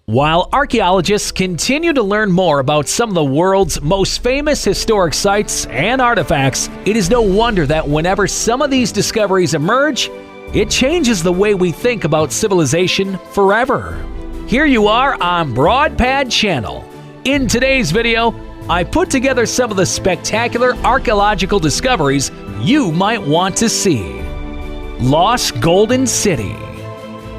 While archaeologists continue to learn more about some of the world's most famous historic sites and artifacts, it is no wonder that whenever some of these discoveries emerge, it changes the way we think about civilization forever. Here you are on Broadpad Channel. In today's video, I put together some of the spectacular archaeological discoveries you might want to see. Lost Golden City.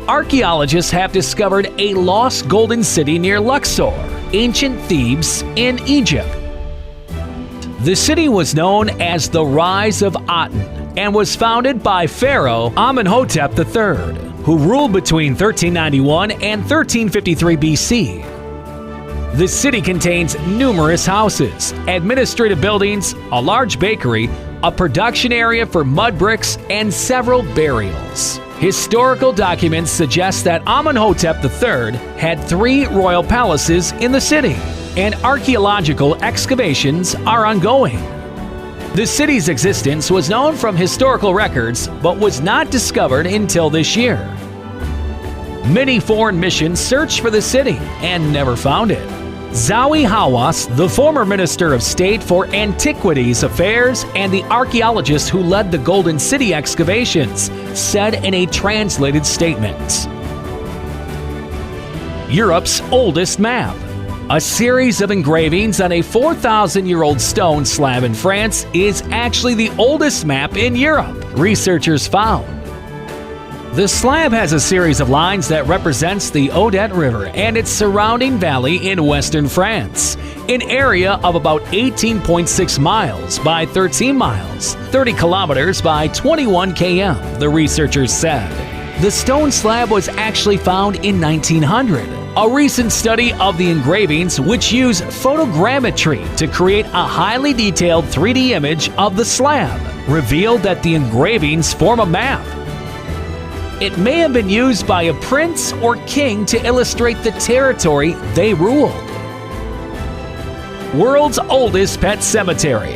Archaeologists have discovered a lost golden city near Luxor, ancient Thebes in Egypt. The city was known as the Rise of Aten and was founded by Pharaoh Amenhotep III, who ruled between 1391 and 1353 BC. The city contains numerous houses, administrative buildings, a large bakery, a production area for mud bricks, and several burials. Historical documents suggest that Amenhotep III had 3 royal palaces in the city, and archaeological excavations are ongoing. The city's existence was known from historical records, but was not discovered until this year. Many foreign missions searched for the city and never found it. Zawi Hawass, the former Minister of State for Antiquities Affairs and the archaeologist who led the Golden City excavations, said in a translated statement. Europe's oldest map. A series of engravings on a 4,000-year-old stone slab in France is actually the oldest map in Europe, researchers found. The slab has a series of lines that represents the Odette River and its surrounding valley in western France, an area of about 18.6 miles by 13 miles, 30 kilometers by 21 km, the researchers said. The stone slab was actually found in 1900. A recent study of the engravings, which use photogrammetry to create a highly detailed 3D image of the slab, revealed that the engravings form a map. It may have been used by a prince or king to illustrate the territory they ruled. World's oldest pet cemetery.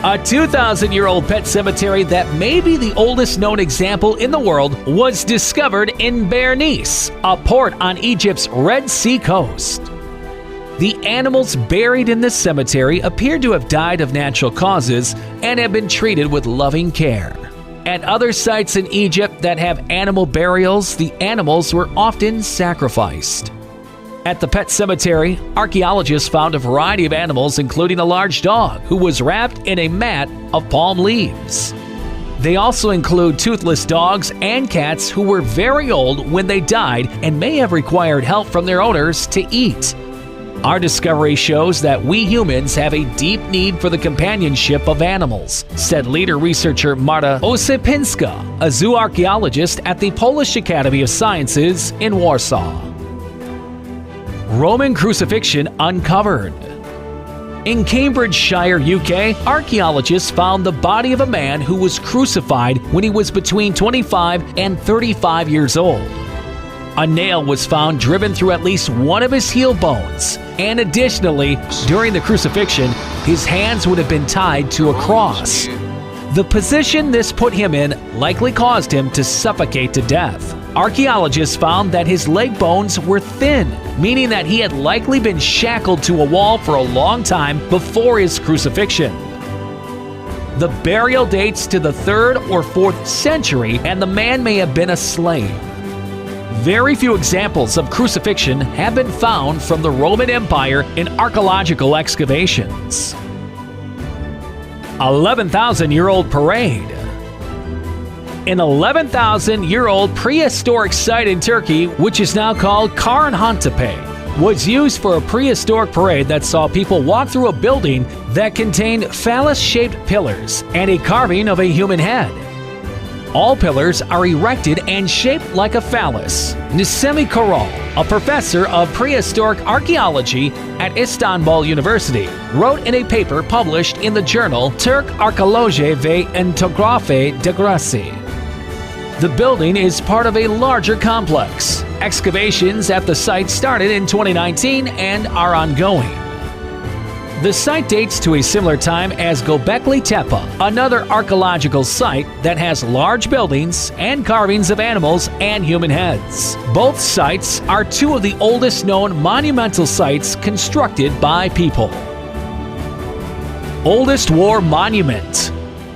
A 2,000-year-old pet cemetery that may be the oldest known example in the world was discovered in Berenice, a port on Egypt's Red Sea coast. The animals buried in this cemetery appear to have died of natural causes and have been treated with loving care. At other sites in Egypt that have animal burials, the animals were often sacrificed. At the pet cemetery, archaeologists found a variety of animals, including a large dog who was wrapped in a mat of palm leaves. They also include toothless dogs and cats who were very old when they died and may have required help from their owners to eat. Our discovery shows that we humans have a deep need for the companionship of animals, said leader researcher Marta Osipinska, a zoo archaeologist at the Polish Academy of Sciences in Warsaw. Roman crucifixion uncovered. In Cambridgeshire, UK, archaeologists found the body of a man who was crucified when he was between 25 and 35 years old. A nail was found driven through at least one of his heel bones, and additionally, during the crucifixion, his hands would have been tied to a cross. The position this put him in likely caused him to suffocate to death. Archaeologists found that his leg bones were thin, meaning that he had likely been shackled to a wall for a long time before his crucifixion. The burial dates to the 3rd or 4th century, and the man may have been a slave. Very few examples of crucifixion have been found from the Roman Empire in archaeological excavations. 11,000-year-old parade. An 11,000-year-old prehistoric site in Turkey, which is now called Karnhantepe, was used for a prehistoric parade that saw people walk through a building that contained phallus-shaped pillars and a carving of a human head. All pillars are erected and shaped like a phallus. Nesemi Koral, a professor of prehistoric archaeology at Istanbul University, wrote in a paper published in the journal Türk Arkeoloji ve Entografi Degrasi. The building is part of a larger complex. Excavations at the site started in 2019 and are ongoing. The site dates to a similar time as Göbekli Tepe, another archaeological site that has large buildings and carvings of animals and human heads. Both sites are two of the oldest known monumental sites constructed by people. Oldest war monument.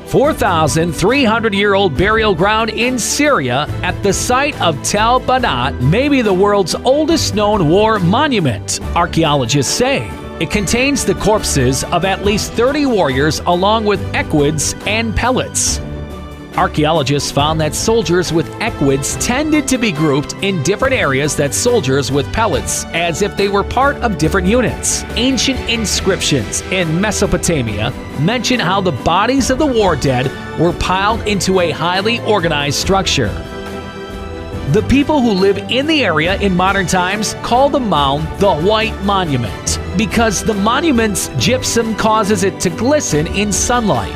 4,300-year-old burial ground in Syria at the site of Tel Banat may be the world's oldest known war monument, archaeologists say. It contains the corpses of at least 30 warriors along with equids and pellets. Archaeologists found that soldiers with equids tended to be grouped in different areas than soldiers with pellets, as if they were part of different units. Ancient inscriptions in Mesopotamia mention how the bodies of the war dead were piled into a highly organized structure. The people who live in the area in modern times call the mound the White Monument because the monument's gypsum causes it to glisten in sunlight.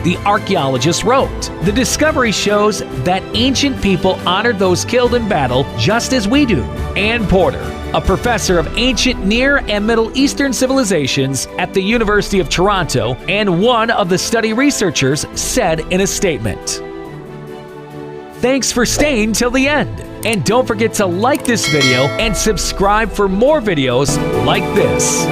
The archaeologist wrote, "The discovery shows that ancient people honored those killed in battle just as we do." Ann Porter, a professor of ancient Near and Middle Eastern civilizations at the University of Toronto and one of the study researchers, said in a statement, "Thanks for staying till the end. And don't forget to like this video and subscribe for more videos like this."